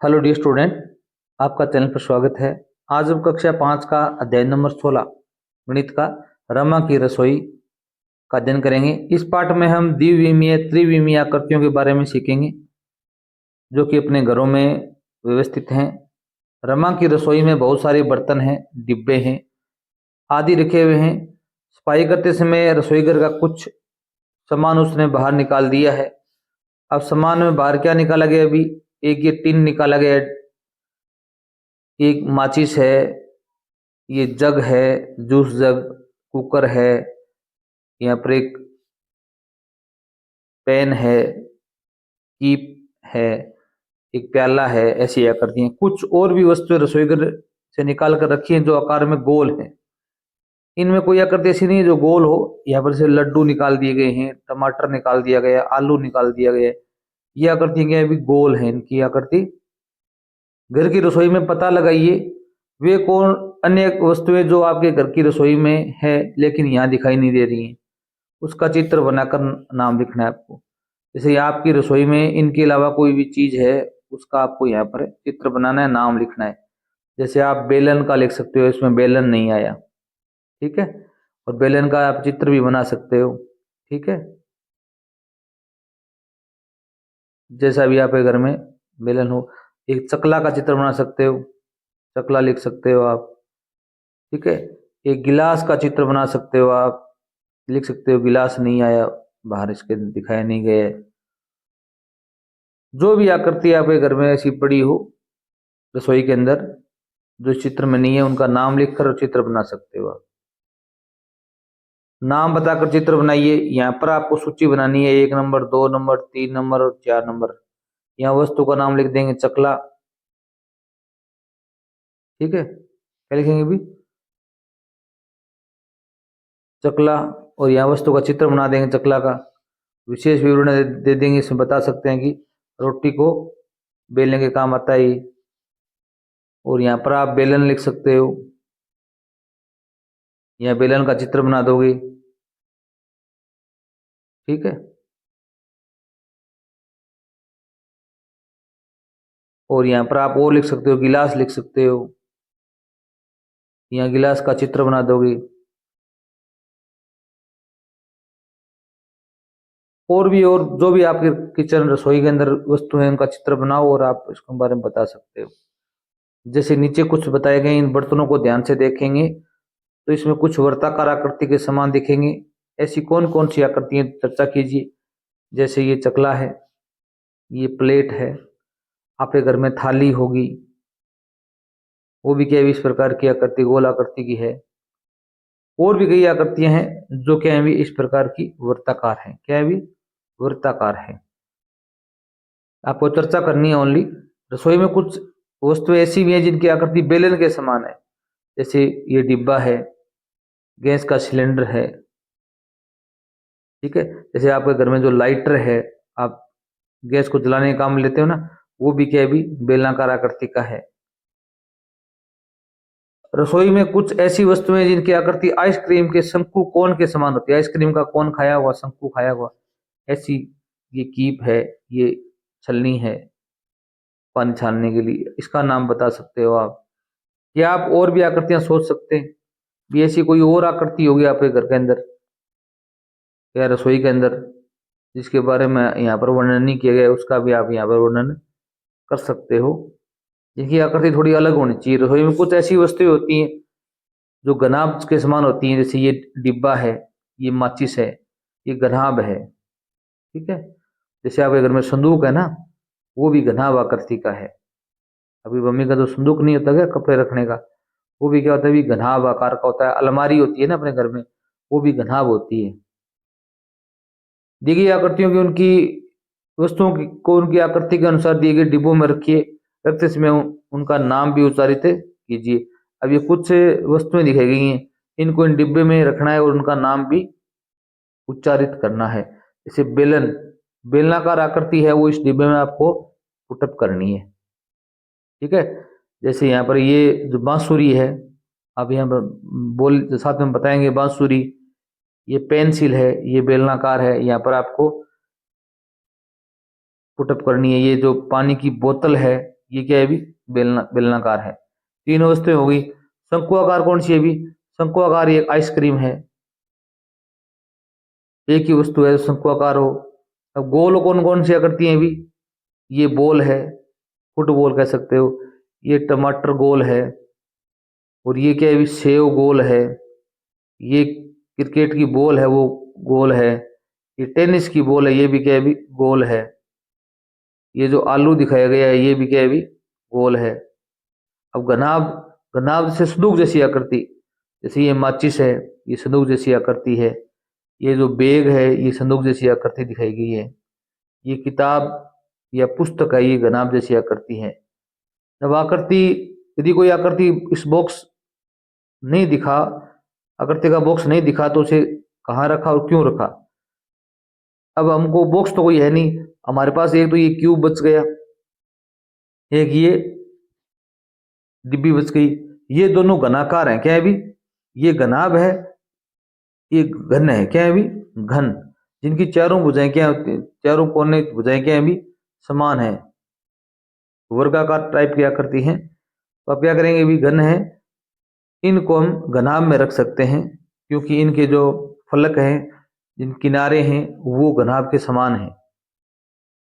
Hello dear student, आपका channel पर स्वागत है। आज हम कक्षा 5 का अध्याय नंबर 16 गणित का रमा की रसोई का अध्ययन करेंगे। इस पाठ में हम द्विविमीय त्रिविमीय आकृतियों के बारे में सीखेंगे जो कि अपने घरों में व्यवस्थित हैं। रमा की रसोई में बहुत सारे बर्तन हैं, डिब्बे हैं आदि रखे हुए हैं। सफाई करते समय रसोई घर का कुछ सामान उसने बाहर निकाल दिया है। अब सामान में बाहर क्या निकाला गया? अभी एक ये टिन निकाला गया है, एक माचिस है, ये जग है, जूस जग, कुकर है, यहाँ पर एक पेन है, कीप है, एक प्याला है। ऐसी आकृति हैं। कुछ और भी वस्तुएं रसोई घर से निकाल कर रखी हैं जो आकार में गोल है। इनमें कोई आकृति ऐसी नहीं है जो गोल हो। यहाँ पर से लड्डू निकाल दिए गए हैं, टमाटर निकाल दिया गया, आलू निकाल दिया गया। ये आकृति क्या है? अभी गोल है इनकी आकृति। घर की रसोई में पता लगाइए वे कौन अन्य वस्तुएं जो आपके घर की रसोई में है लेकिन यहाँ दिखाई नहीं दे रही हैं, उसका चित्र बनाकर नाम लिखना है आपको। जैसे आपकी रसोई में इनके अलावा कोई भी चीज है उसका आपको यहाँ पर चित्र बनाना है, नाम लिखना है। जैसे आप बेलन का लिख सकते हो, इसमें बेलन नहीं आया, ठीक है। और बेलन का आप चित्र भी बना सकते हो, ठीक है। जैसा भी आपके घर में बेलन हो। एक चकला का चित्र बना सकते हो, चकला लिख सकते हो आप, ठीक है। एक गिलास का चित्र बना सकते हो आप, लिख सकते हो गिलास नहीं आया, बाहर इसके दिखाए नहीं गए। जो भी आकृति आपके घर में ऐसी पड़ी हो रसोई के अंदर जो चित्र में नहीं है, उनका नाम लिखकर चित्र बना सकते हो आप। नाम बताकर चित्र बनाइए। यहाँ पर आपको सूची बनानी है, 1 नंबर, 2 नंबर, 3 नंबर और 4 नंबर। यहाँ वस्तु का नाम लिख देंगे चकला, ठीक है। क्या लिखेंगे भी? चकला। और यहाँ वस्तु का चित्र बना देंगे चकला का। विशेष विवरण दे देंगे, इसमें बता सकते हैं कि रोटी को बेलने के काम आता है। और यहाँ पर आप बेलन लिख सकते हो, यहाँ बेलन का चित्र बना दोगे, ठीक है। और यहाँ पर आप वो लिख सकते हो, गिलास लिख सकते हो, यहाँ गिलास का चित्र बना दोगे। और भी और जो भी आपके किचन रसोई के अंदर वस्तु है उनका चित्र बनाओ और आप इसके बारे में बता सकते हो। जैसे नीचे कुछ बताए गए इन बर्तनों को ध्यान से देखेंगे तो इसमें कुछ वर्ताकार आकृति के समान दिखेंगे। ऐसी कौन कौन सी आकृतियां चर्चा कीजिए। जैसे ये चकला है, ये प्लेट है, आपके घर में थाली होगी, वो भी क्या है, इस प्रकार की आकृति, गोल आकृति की है। और भी कई आकृतियां हैं जो क्या है भी इस प्रकार की वर्ताकार है। क्या है भी? वर्ताकार है। आपको चर्चा करनी है ओनली। रसोई में कुछ वस्तुएं ऐसी भी हैं जिनकी आकृति बेलन के समान है। जैसे ये डिब्बा है, गैस का सिलेंडर है, ठीक है। जैसे आपके घर में जो लाइटर है, आप गैस को जलाने के काम में लेते हो ना, वो भी क्या है भी बेलनाकार आकृति का है। रसोई में कुछ ऐसी वस्तुएं जिनकी आकृति आइसक्रीम के शंकु कोन के समान होती है। आइसक्रीम का कोन खाया हुआ, शंकु खाया हुआ, ऐसी ये कीप है, ये छलनी है पानी छानने के लिए। इसका नाम बता सकते हो आप। या आप और भी आकृतियां सोच सकते हैं भी, ऐसी कोई और आकृति होगी आपके घर के अंदर या रसोई के अंदर जिसके बारे में यहाँ पर वर्णन नहीं किया गया, उसका भी आप यहाँ पर वर्णन कर सकते हो। जिनकी आकृति थोड़ी अलग होनी चाहिए। रसोई में कुछ ऐसी वस्तुएं होती हैं जो घनाभ के समान होती हैं। जैसे ये डिब्बा है, ये माचिस है, ये घनाभ है, ठीक है। जैसे आपके घर में संदूक है ना, वो भी घनाभ आकृति का है। अभी मम्मी का जो संदूक नहीं होता क्या कपड़े रखने का, वो भी क्या होता है, भी घनाभ आकार का होता है। अलमारी होती है ना अपने घर में, वो भी घनाभ होती है। दी गई आकृतियों की उनकी वस्तुओं की को उनकी आकृति के अनुसार दिए गए डिब्बों में रखिए। रखते समय उनका नाम भी उच्चारित कीजिए। अब ये कुछ वस्तुएं दिखाई गई हैं, इनको इन डिब्बे में रखना है और उनका नाम भी उच्चारित करना है। जैसे बेलन, बेलनाकार आकृति है, वो इस डिब्बे में आपको पुटअप करनी है, ठीक है। जैसे यहाँ पर ये जो बांसुरी है, आप यहाँ पर बोल साथ में बताएंगे बांसुरी। ये पेंसिल है, ये बेलनाकार है, यहाँ पर आपको पुटअप करनी है। ये जो पानी की बोतल है, ये क्या है भी, बेलनाकार है। तीन वस्तुएं हो गई। शंकु आकार कौन सी है भी, शंकु आकार ये आइसक्रीम है, एक ही वस्तु है शंकु आकार हो। अब गोल कौन कौन सी आकृति है भी, ये बॉल है, फुटबॉल कह सकते हो, ये टमाटर गोल है, और ये क्या है भी, सेव गोल है, ये क्रिकेट की बॉल है वो गोल है, ये टेनिस की बॉल है ये भी क्या है भी गोल है, ये जो आलू दिखाया गया है ये भी क्या है भी गोल है। अब घनाभ, घनाभ से संदूक जैसी आकृति, जैसे ये माचिस है ये संदूक जैसी आकृति है, ये जो बैग है ये संदूक जैसी आकृति दिखाई गई है, ये किताब या पुस्तक है ये घनाभ जैसी आकृति है। अब आकृति, यदि कोई आकृति इस बॉक्स नहीं दिखा, आकृति का बॉक्स नहीं दिखा तो उसे कहाँ रखा और क्यों रखा। अब हमको बॉक्स तो कोई है नहीं हमारे पास, एक तो ये क्यूब बच गया, एक ये डिब्बी बच गई, ये दोनों घनाकार हैं क्या है भी, ये घनाभ है, ये घन है क्या है भी घन, जिनकी चारों भुजाएं क्या होती हैं, चारों कोने भुजाएं क्या है भी समान है, वर्गाकार टाइप की आकृति है। तो आप क्या करेंगे भी घन है, इनको हम घनाभ में रख सकते हैं क्योंकि इनके जो फलक हैं, जिन किनारे हैं वो घनाभ के समान है।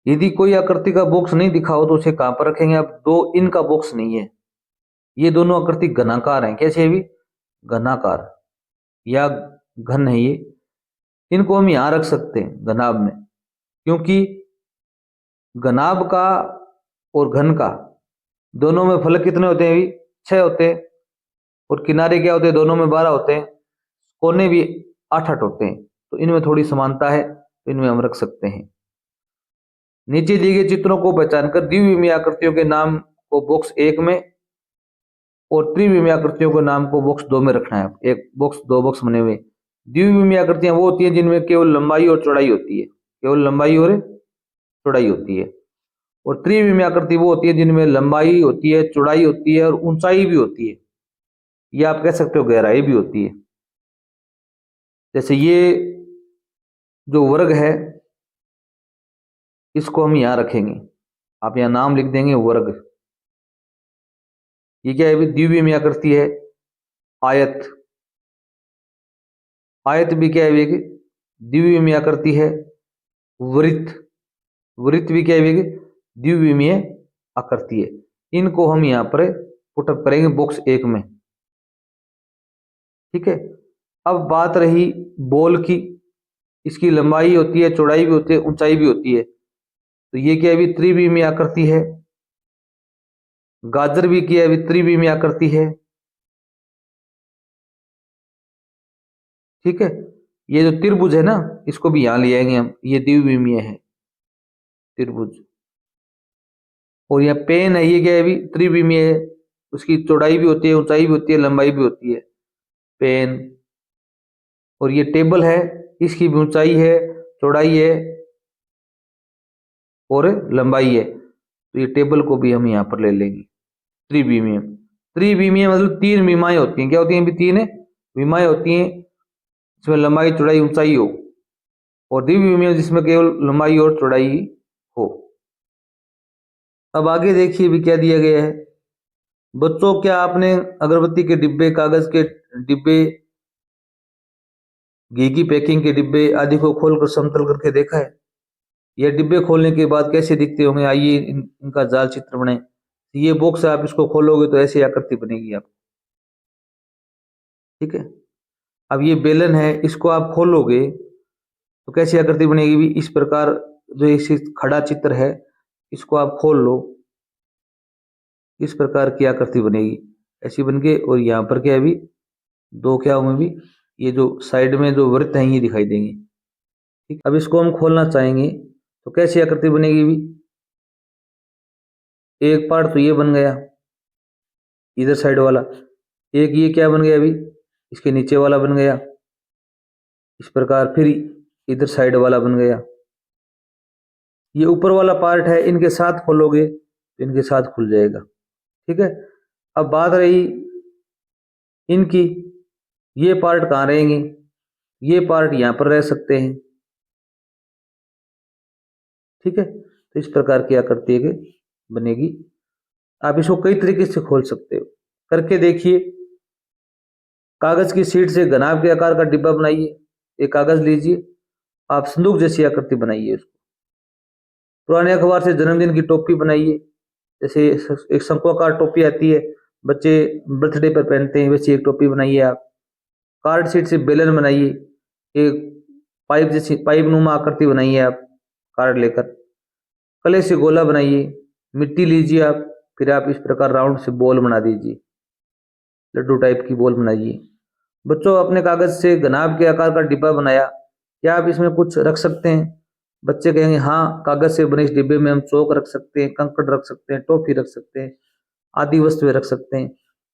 यदि कोई आकृति का बॉक्स नहीं दिखा हो तो उसे कहां पर रखेंगे आप, दो इनका बॉक्स नहीं है, ये दोनों आकृति घनाकार हैं, कैसे है भी घनाकार या घन है ये, इनको हम यहां रख सकते हैं घनाभ में, क्योंकि घनाभ का और घन का दोनों में फलक कितने होते हैं भी 6 होते हैं, और किनारे क्या होते हैं दोनों में 12 होते हैं, कोने भी 8-8 होते हैं, तो इनमें थोड़ी समानता है तो इनमें हम रख सकते हैं। नीचे दिए गए चित्रों को पहचानकर द्विविमीय आकृतियों के नाम को बॉक्स 1 में और त्रिविमीय आकृतियों के नाम को बॉक्स 2 में रखना है। एक बॉक्स, दो बॉक्स बने हुए। द्विविमीय आकृतियां वो होती हैं जिनमें केवल लंबाई और चौड़ाई होती है, केवल लंबाई और चौड़ाई होती है, और त्रिविमीय आकृति वो होती है जिनमें लंबाई होती है, चौड़ाई होती है और ऊंचाई भी होती है, या आप कह सकते हो गहराई भी होती है। जैसे ये जो वर्ग है इसको हम यहां रखेंगे, आप यहां नाम लिख देंगे वर्ग। ये क्या है, द्विविमीय आकृति है। आयत, आयत भी क्या है, द्विविमीय आकृति है। वृत्त, वृत्त भी क्या है, द्विविमीय आकृति है। इनको हम यहां पर पुटअप करेंगे बॉक्स 1 में, ठीक है। अब बात रही बॉल की, इसकी लंबाई होती है, चौड़ाई भी होती है, ऊंचाई भी होती है, तो ये क्या है, त्रिविमीय आकृति है। गाजर भी क्या है, त्रिविमीय आकृति है, ठीक है। ये जो त्रिभुज है ना इसको भी यहां ले आएंगे हम, ये द्विविमीय है त्रिभुज। और यह पेन है, ये क्या है, त्रिविमीय है, उसकी चौड़ाई भी होती है, ऊंचाई भी होती है, लंबाई भी होती है, पेन। और ये टेबल है, इसकी भी ऊंचाई है, चौड़ाई है और लंबाई है, तो ये टेबल को भी हम यहां पर ले लेंगे त्रिविमीय। त्रिविमीय मतलब 3 विमाएं होती हैं, क्या होती हैं भी 3 विमाएं होती हैं, इसमें लंबाई चौड़ाई ऊंचाई हो, और द्विविमीय जिसमें केवल लंबाई और चौड़ाई हो। अब आगे देखिए भी क्या दिया गया है। बच्चों, क्या आपने अगरबत्ती के डिब्बे, कागज के डिब्बे, घी की पैकिंग के डिब्बे आदि को खोलकर समतल करके देखा है? ये डिब्बे खोलने के बाद कैसे दिखते होंगे, आइए इनका जाल चित्र बने। ये बॉक्स है, आप इसको खोलोगे तो ऐसी आकृति बनेगी आप, ठीक है। अब ये बेलन है, इसको आप खोलोगे तो कैसी आकृति बनेगी भी इस प्रकार, जो इस खड़ा चित्र है इसको आप खोल लो, इस प्रकार की आकृति बनेगी, ऐसी बन के। और यहाँ पर क्या है भी, दो क्या होंगे भी, ये जो साइड में जो वृत्त हैं ये दिखाई देंगे, ठीक। अब इसको हम खोलना चाहेंगे तो कैसी आकृति बनेगी भी, एक पार्ट तो ये बन गया इधर साइड वाला, एक ये क्या बन गया अभी, इसके नीचे वाला बन गया इस प्रकार, फिर इधर साइड वाला बन गया। ये ऊपर वाला पार्ट है, इनके साथ खोलोगे तो इनके साथ खुल जाएगा, ठीक है। अब बात रही इनकी, ये पार्ट कहाँ रहेंगे, ये पार्ट यहां पर रह सकते हैं, ठीक है। तो इस प्रकार की आकृति बनेगी। आप इसको कई तरीके से खोल सकते हो। करके देखिए। कागज की शीट से घनाभ के आकार का डिब्बा बनाइए। एक कागज लीजिए, आप संदूक जैसी आकृति बनाइए उसको। पुराने अखबार से जन्मदिन की टोपी बनाइए। जैसे एक शंकुआकार टोपी आती है, बच्चे बर्थडे पर पहनते हैं, वैसी एक टोपी बनाइए आप। कार्ड शीट से बेलन बनाइए। एक पाइप जैसी पाइप नुमा आकृति बनाइए आप कार्ड लेकर। कले से गोला बनाइए। मिट्टी लीजिए आप, फिर आप इस प्रकार राउंड से बॉल बना दीजिए, लड्डू टाइप की बॉल बनाइए। बच्चों, अपने कागज से घनाभ के आकार का डिब्बा बनाया, क्या आप इसमें कुछ रख सकते हैं? बच्चे कहेंगे हाँ, कागज से बने इस डिब्बे में हम चौक रख सकते हैं, कंकड़ रख सकते हैं, टॉफी रख सकते हैं, आदि वस्तुएं रख सकते हैं।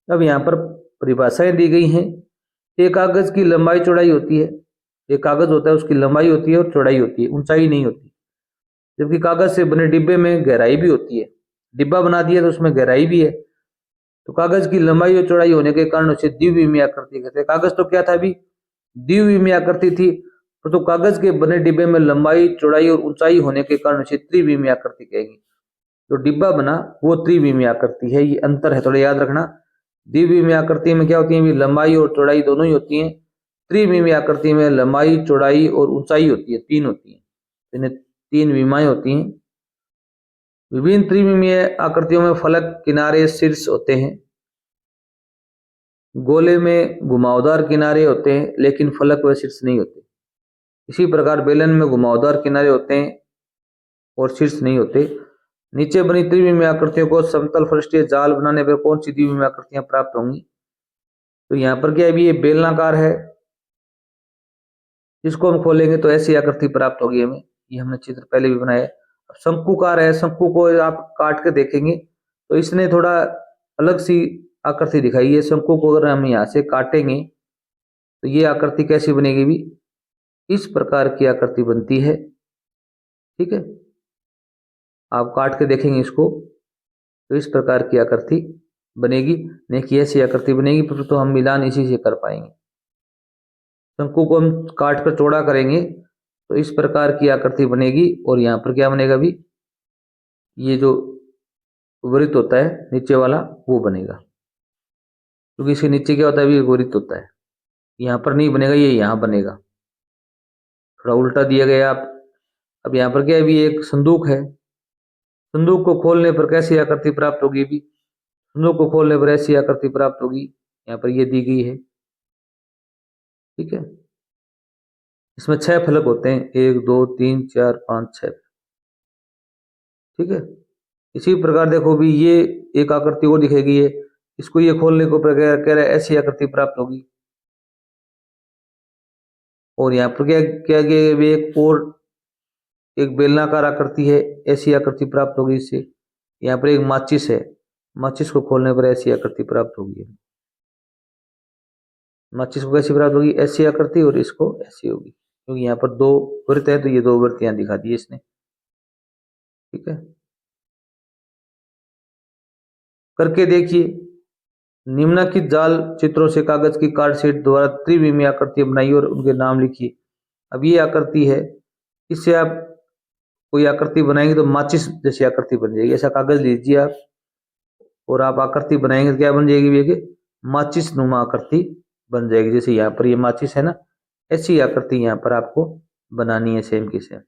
अब यहाँ पर परिभाषाएं दी गई हैं। एक कागज की लंबाई चौड़ाई होती है। एक कागज होता है, उसकी लंबाई होती है और चौड़ाई होती है, ऊंचाई नहीं होती। जबकि कागज से बने डिब्बे में गहराई भी होती है। डिब्बा बना दिया तो उसमें गहराई भी है। तो कागज की लंबाई और चौड़ाई होने के कारण उसे द्विविमीय आकृति कहते हैं। कागज तो क्या था अभी? द्विविमीय आकृति थी। तो कागज के बने डिब्बे में लंबाई, चौड़ाई और ऊंचाई होने के कारण उसे त्रिविमीय आकृति कहेंगे। जो डिब्बा बना वो त्रिविमीय आकृति है। ये अंतर है, थोड़ा याद रखना। द्विविमीय आकृति में क्या होती है? भी लंबाई और चौड़ाई दोनों ही होती है। त्रिविमीय आकृति में लंबाई, चौड़ाई और ऊंचाई होती है, तीन होती है। इन्हें तीन विमाएं होती हैं। विभिन्न त्रिविमीय आकृतियों में फलक, किनारे, शीर्ष होते हैं। गोले में घुमावदार किनारे होते हैं, लेकिन फलक व शीर्ष नहीं होते। इसी प्रकार बेलन में घुमावदार किनारे होते हैं और शीर्ष नहीं होते। नीचे बनी त्रिविमीय आकृतियों को समतल फलस्टीय जाल बनाने पर कौन सी द्विविमीय आकृतियां प्राप्त होंगी? तो यहाँ पर क्या है? भी ये बेलनाकार है, इसको हम खोलेंगे तो ऐसी आकृति प्राप्त होगी हमें। ये हमने चित्र पहले भी बनाया है। अब शंकुकार है, शंकु को आप काट के देखेंगे तो इसने थोड़ा अलग सी आकृति दिखाई है। शंकु को अगर हम यहाँ से काटेंगे तो ये आकृति कैसी बनेगी? भी इस प्रकार की आकृति बनती है। ठीक है, आप काट के देखेंगे इसको तो इस प्रकार की आकृति बनेगी। नहीं कि ऐसी आकृति बनेगी, तो हम मिलान इसी से कर पाएंगे। शंकु को हम काट कर चौड़ा करेंगे तो इस प्रकार की आकृति बनेगी। और यहाँ पर क्या बनेगा? भी ये जो वृत्त होता है नीचे वाला वो बनेगा, क्योंकि इसके नीचे क्या होता है? भी वृत्त होता है। यहाँ पर नहीं बनेगा, ये यहाँ बनेगा। थोड़ा उल्टा दिया गया आप। अब यहाँ पर क्या है? भी एक संदूक है। संदूक को खोलने पर कैसी आकृति प्राप्त होगी? भी संदूक को खोलने पर ऐसी आकृति प्राप्त होगी। यहाँ पर ये दी गई है। ठीक है, इसमें 6 फलक होते हैं, 1 2 3 4 5 6। ठीक है, इसी प्रकार देखो भी ये एक आकृति और दिखेगी है। इसको ये खोलने को कह रहा है ऐसी आकृति प्राप्त होगी। और यहाँ पर क्या क्या भी एक और एक बेलनाकार आकृति है, ऐसी आकृति प्राप्त होगी इससे। यहाँ पर एक माचिस है, माचिस को खोलने पर ऐसी आकृति प्राप्त होगी। माचिस को कैसी प्राप्त होगी? ऐसी आकृति, और इसको ऐसी होगी, क्योंकि यहाँ पर 2 वृत्त है तो ये 2 वृत्त यहाँ दिखा दी इसने। ठीक है, करके देखिए। निम्नलिखित जाल चित्रों से कागज की कार्ड शीट द्वारा त्रिविमीय आकृति बनाइए और उनके नाम लिखिए। अब ये आकृति है, इससे आप कोई आकृति बनाएंगे तो माचिस जैसी आकृति बन जाएगी। ऐसा कागज लीजिए आप और आप आकृति बनाएंगे तो क्या बन जाएगी? माचिस नुमा आकृति बन जाएगी। जैसे यहाँ पर ये माचिस है ना, ऐसी आकृति यहाँ पर आपको बनानी है सेम की सेम।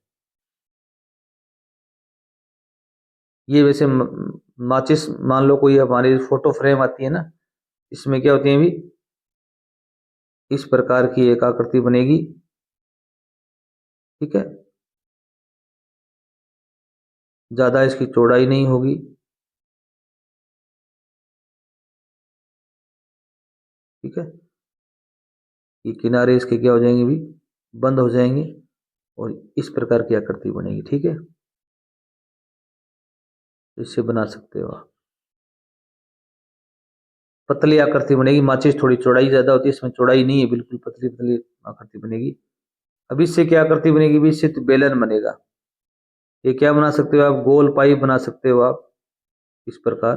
ये वैसे माचिस मान लो कोई हमारी फोटो फ्रेम आती है ना, इसमें क्या होती है? भी इस प्रकार की एक आकृति बनेगी। ठीक है, ज्यादा इसकी चौड़ाई नहीं होगी। ठीक है, ये किनारे इसके क्या हो जाएंगे? भी बंद हो जाएंगे और इस प्रकार की आकृति बनेगी। ठीक है, इससे बना सकते हो आप। पतली आकृति बनेगी। माचिस थोड़ी चौड़ाई ज्यादा होती है, इसमें चौड़ाई नहीं है, बिल्कुल पतली पतली आकृति बनेगी। अब इससे क्या आकृति बनेगी? भी इससे तो बेलन बनेगा। ये क्या बना सकते हो आप? गोल पाइप बना सकते हो आप इस प्रकार।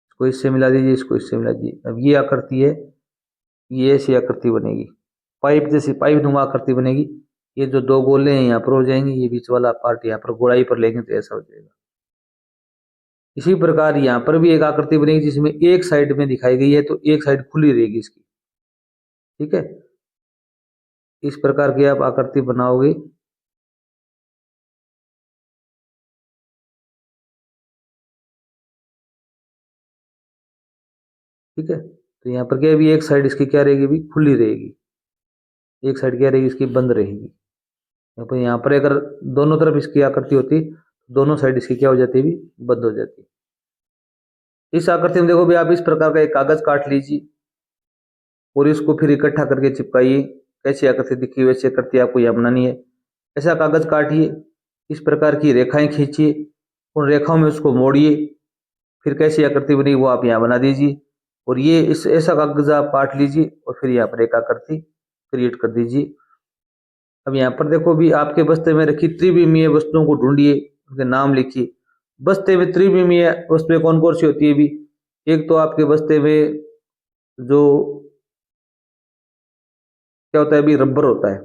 इसको इससे मिला दीजिए, इसको इससे मिला दीजिए। अब ये आकृति है, ये ऐसी आकृति बनेगी, पाइप जैसी पाइप नुमा आकृति बनेगी। ये जो 2 गोले हैं यहाँ पर हो जाएंगे, ये बीच वाला पार्ट यहाँ पर गोलाई पर लेंगे तो ऐसा हो जाएगा। इसी प्रकार यहाँ पर भी एक आकृति बनेगी जिसमें एक साइड में दिखाई गई है, तो एक साइड खुली रहेगी इसकी। ठीक है, इस प्रकार की आप आकृति बनाओगे। ठीक है, तो यहाँ पर क्या है, भी एक साइड इसकी क्या रहेगी, भी खुली रहेगी, एक साइड क्या रहेगी इसकी बंद रहेगी। यहाँ पर अगर दोनों तरफ इसकी आकृति होती, दोनों साइड इसकी क्या हो जाती है, भी बंद हो जाती। इस आकृति में देखो भी आप इस प्रकार का एक कागज काट लीजिए और इसको फिर इकट्ठा करके चिपकाइए। कैसी आकृति दिखी वैसी आकृति आपको यहाँ बनानी है। ऐसा कागज काटिए, इस प्रकार की रेखाएं खींचिए, उन रेखाओं में उसको मोड़िए, फिर कैसी आकृति बनी वो आप यहाँ बना दीजिए। और ये इस ऐसा कागज आप काट लीजिए और फिर यहाँ पर एक आकृति क्रिएट कर दीजिए। अब यहाँ पर देखो भी आपके बस्ते में रखी त्रिविमीय वस्तुओं को ढूंढिए, उनके नाम लिखिए। बस्ते में त्रिविमीय वस्तुएं कौन कौन सी होती है भी, एक तो आपके बस्ते में जो क्या होता है भी, रबर होता है,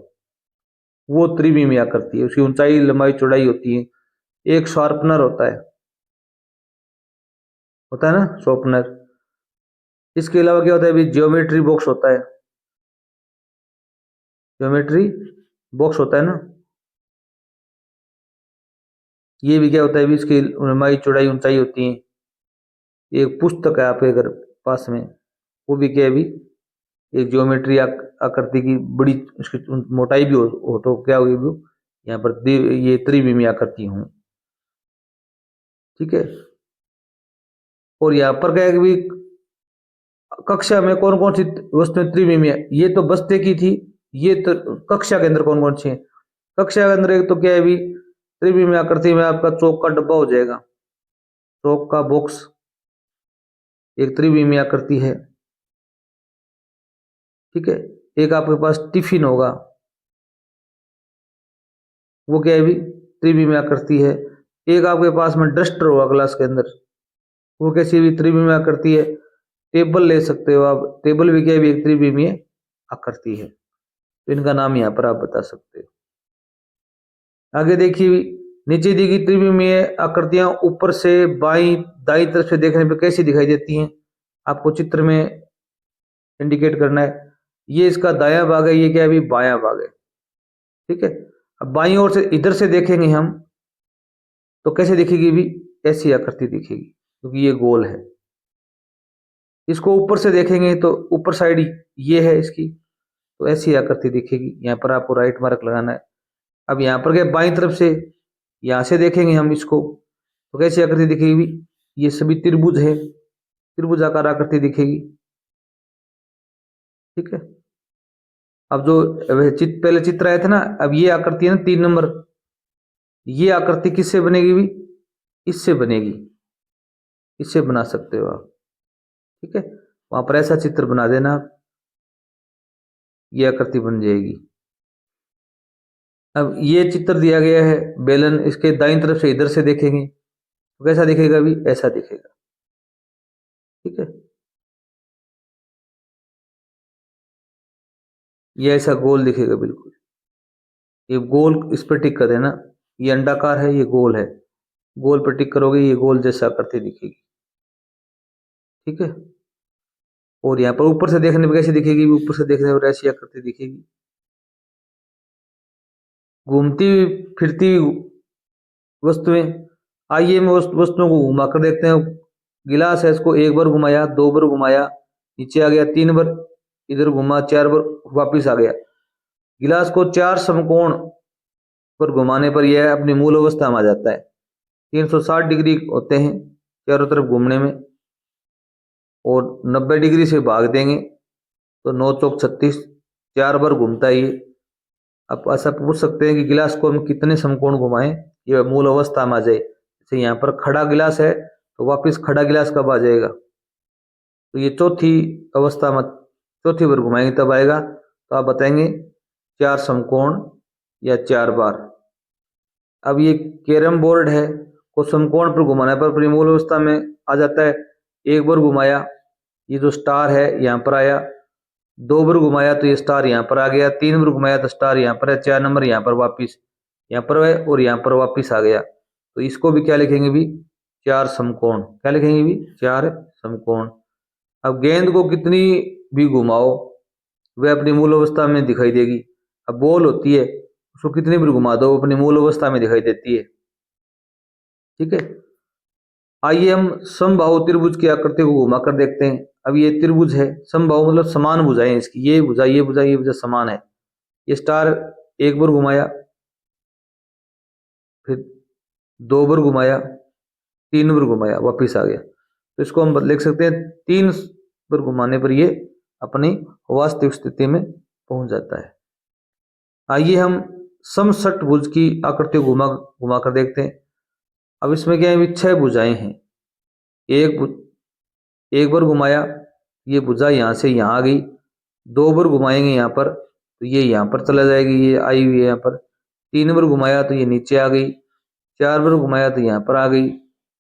वो त्रिविमीय आकृति है, उसकी ऊंचाई लंबाई चौड़ाई होती है। एक शार्पनर होता है ना शार्पनर। इसके अलावा क्या होता है भी, ज्योमेट्री बॉक्स होता है, ज्योमेट्री बॉक्स होता है ना, ये भी क्या होता है भी, इसकी लंबाई चौड़ाई ऊंचाई होती है। एक पुस्तक है आपके घर पास में, वो भी क्या है भी एक ज्योमेट्री आकृति की, बड़ी उसकी मोटाई भी हो तो क्या होगी भी, यहाँ पर ये त्रिविमीय आकृति हूँ। ठीक है, और यहाँ पर क्या है कि भी कक्षा में कौन कौन सी वस्तुएं त्रिविमीय, ये तो बस्ते की थी, ये तो कक्षा के अंदर कौन कौन सी है। कक्षा के अंदर एक तो क्या है भी त्रिविमीय आकृति में आपका चौक का डब्बा हो जाएगा, चौक का बॉक्स एक त्रिविमीय आकृति है। ठीक है, एक आपके पास टिफिन होगा, वो क्या है भी त्रिविमीय आकृति है। एक आपके पास में डस्टर होगा क्लास के अंदर, वो कैसी भी त्रिविमीय आकृति है। टेबल ले सकते हो आप, टेबल भी क्या भी एक त्रिविमीय आकृति है। तो इनका नाम यहाँ पर आप बता सकते हो। आगे देखिए, नीचे दी गई त्रिविमीय आकृतियां ऊपर से बाई दाई तरफ से देखने पर कैसी दिखाई देती हैं, आपको चित्र में इंडिकेट करना है। ये इसका दाया भाग है, ये क्या है भी बायां भाग है। ठीक है, अब बाईं ओर से इधर से देखेंगे हम तो कैसे दिखेगी भी, ऐसी आकृति दिखेगी क्योंकि ये गोल है। इसको ऊपर से देखेंगे तो ऊपर साइड ये है इसकी, तो ऐसी आकृति दिखेगी। यहाँ पर आपको राइट मार्क लगाना है। अब यहाँ पर क्या बाईं तरफ से यहाँ से देखेंगे हम इसको तो कैसी आकृति दिखेगी भी, ये सभी त्रिभुज है, त्रिभुजाकार आकृति दिखेगी। ठीक है, अब जो पहले चित्र आया था ना, अब ये आकृति है ना 3 नंबर, ये आकृति किससे बनेगी भी, इससे बनेगी, इससे बना सकते हो आप। ठीक है, वहां पर ऐसा चित्र बना देना, ये आकृति बन जाएगी। अब ये चित्र दिया गया है बेलन, इसके दाईं तरफ से इधर से देखेंगे तो कैसा दिखेगा भी, ऐसा दिखेगा। ठीक है, ये ऐसा गोल दिखेगा बिल्कुल। ये गोल इस पर टिक कर देना, ये अंडाकार है, ये गोल है, गोल पर टिक करोगे ये गोल जैसा आकृति दिखेगी। ठीक है, और यहाँ पर ऊपर से देखने पर कैसी दिखेगी, ऊपर से देखने पर ऐसी आकृति दिखेगी। घूमती फिरती वस्तुएं, आइए मैं वस्तुओं को घुमा कर देखते हैं। गिलास है, इसको 1 बार घुमाया, 2 बार घुमाया, नीचे आ गया, 3 बार इधर घुमा, 4 बार वापिस आ गया। गिलास को 4 समकोण पर घुमाने पर यह अपनी मूल अवस्था में आ जाता है। 360 डिग्री होते हैं चारों तरफ घूमने में, और 90 डिग्री से भाग देंगे तो 9 चौक 36, 4 बार घूमता है ये। आप ऐसा पूछ सकते हैं कि गिलास को हम कितने समकोण घुमाएं ये मूल अवस्था में आ जाए। जैसे यहाँ पर खड़ा गिलास है तो वापस खड़ा गिलास कब आ जाएगा, तो ये चौथी अवस्था में, चौथी बार घुमाएंगे तब आएगा। तो आप बताएंगे 4 समकोण या 4 बार। अब ये कैरम बोर्ड है, को समकोण पर घुमाने पर अपनी मूल अवस्था में आ जाता है। 1 बार घुमाया, ये जो स्टार है यहाँ पर आया, 2 बार घुमाया तो ये स्टार यहाँ पर आ गया, 3 बार घुमाया तो स्टार यहाँ पर है, 4 नंबर यहाँ पर वापिस यहाँ पर है और यहाँ पर वापिस आ गया। तो इसको भी क्या लिखेंगे भी, 4 समकोण, क्या लिखेंगे भी 4 समकोण। अब गेंद को कितनी भी घुमाओ वह अपनी मूल अवस्था में दिखाई देगी। अब बॉल होती है, उसको कितनी भी घुमा दो अपनी मूल अवस्था में दिखाई देती है। ठीक है, आइए हम समबाहु त्रिभुज की आकृति को घुमाकर देखते हैं। अब ये त्रिभुज है, समबाहु मतलब समान भुजाएं इसकी, ये भुजा ये भुजा ये भुजा समान है। ये स्टार एक बार घुमाया, फिर 2 बार घुमाया, 3 बार घुमाया, वापिस आ गया। तो इसको हम लिख सकते हैं 3 बार घुमाने पर ये अपनी वास्तविक स्थिति में पहुंच जाता है। आइए हम समषटभुज की आकृति को घुमा कर देखते हैं। अब इसमें क्या है, 6 भुजाएं हैं। एक बार घुमाया, ये भुजा यहाँ से यहाँ आ गई। 2 बार घुमाएंगे यहाँ पर तो ये यहाँ पर चला जाएगी, ये आई हुई है यहाँ पर। 3 बार घुमाया तो ये नीचे आ गई। 4 बार घुमाया तो यहाँ पर आ गई।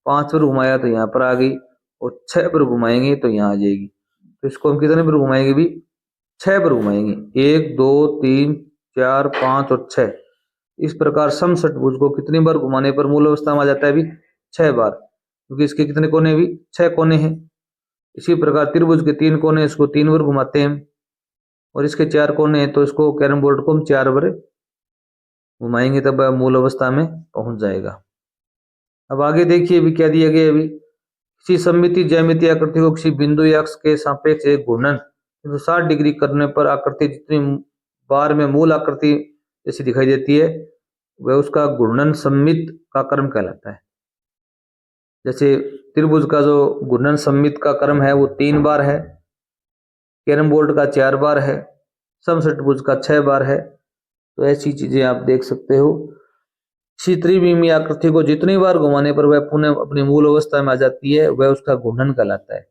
5 बार घुमाया तो यहाँ पर आ गई, और 6 बार घुमाएंगे तो यहाँ आ जाएगी। तो इसको हम कितने बार घुमाएंगे भी, 6 बार घुमाएंगे। 1 2 3 4 5 और 6। इस प्रकार समषटभुज को कितनी बार घुमाने पर मूल अवस्था में आ जाता है भी, 6 बार, क्योंकि इसके कितने कोने भी, 6 कोने हैं। इसी प्रकार त्रिभुज के 3 कोने, इसको 3 बार घुमाते हैं, और इसके 4 कोने हैं तो इसको कैरम बोर्ड को हम 4 बार घुमाएंगे तब मूल अवस्था में पहुंच जाएगा। अब आगे देखिए अभी क्या दिया गया। अभी किसी सममिति ज्यामितीय आकृति को किसी बिंदु या अक्ष के सापेक्ष एक घूर्णन 360 डिग्री करने पर आकृति जितनी बार में मूल आकृति जैसी दिखाई देती है वह उसका घूर्णन सममित का क्रम कहलाता है। जैसे त्रिभुज का जो घूर्णन सममित का क्रम है वो 3 बार है, कैरम बोर्ड का 4 बार है, समषटभुज का 6 बार है। तो ऐसी चीजें आप देख सकते हो। इसी त्रिविमीय आकृति को जितनी बार घुमाने पर वह पुनः अपनी मूल अवस्था में आ जाती है, वह उसका घूर्णन कहलाता है।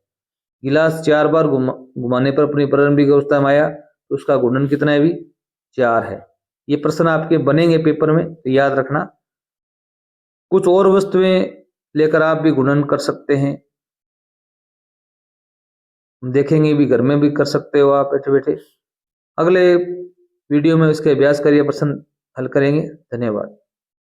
गिलास 4 बार घुमाने पर अपनी प्रारंभिक अवस्था में आया तो उसका घूर्णन कितना है भी, 4 है। ये प्रश्न आपके बनेंगे पेपर में, तो याद रखना। कुछ और वस्तुएं लेकर आप भी घूर्णन कर सकते हैं, हम देखेंगे भी, घर में भी कर सकते हो आप बैठे बैठे। अगले वीडियो में इसके अभ्यास करिए, प्रश्न हल करेंगे। धन्यवाद।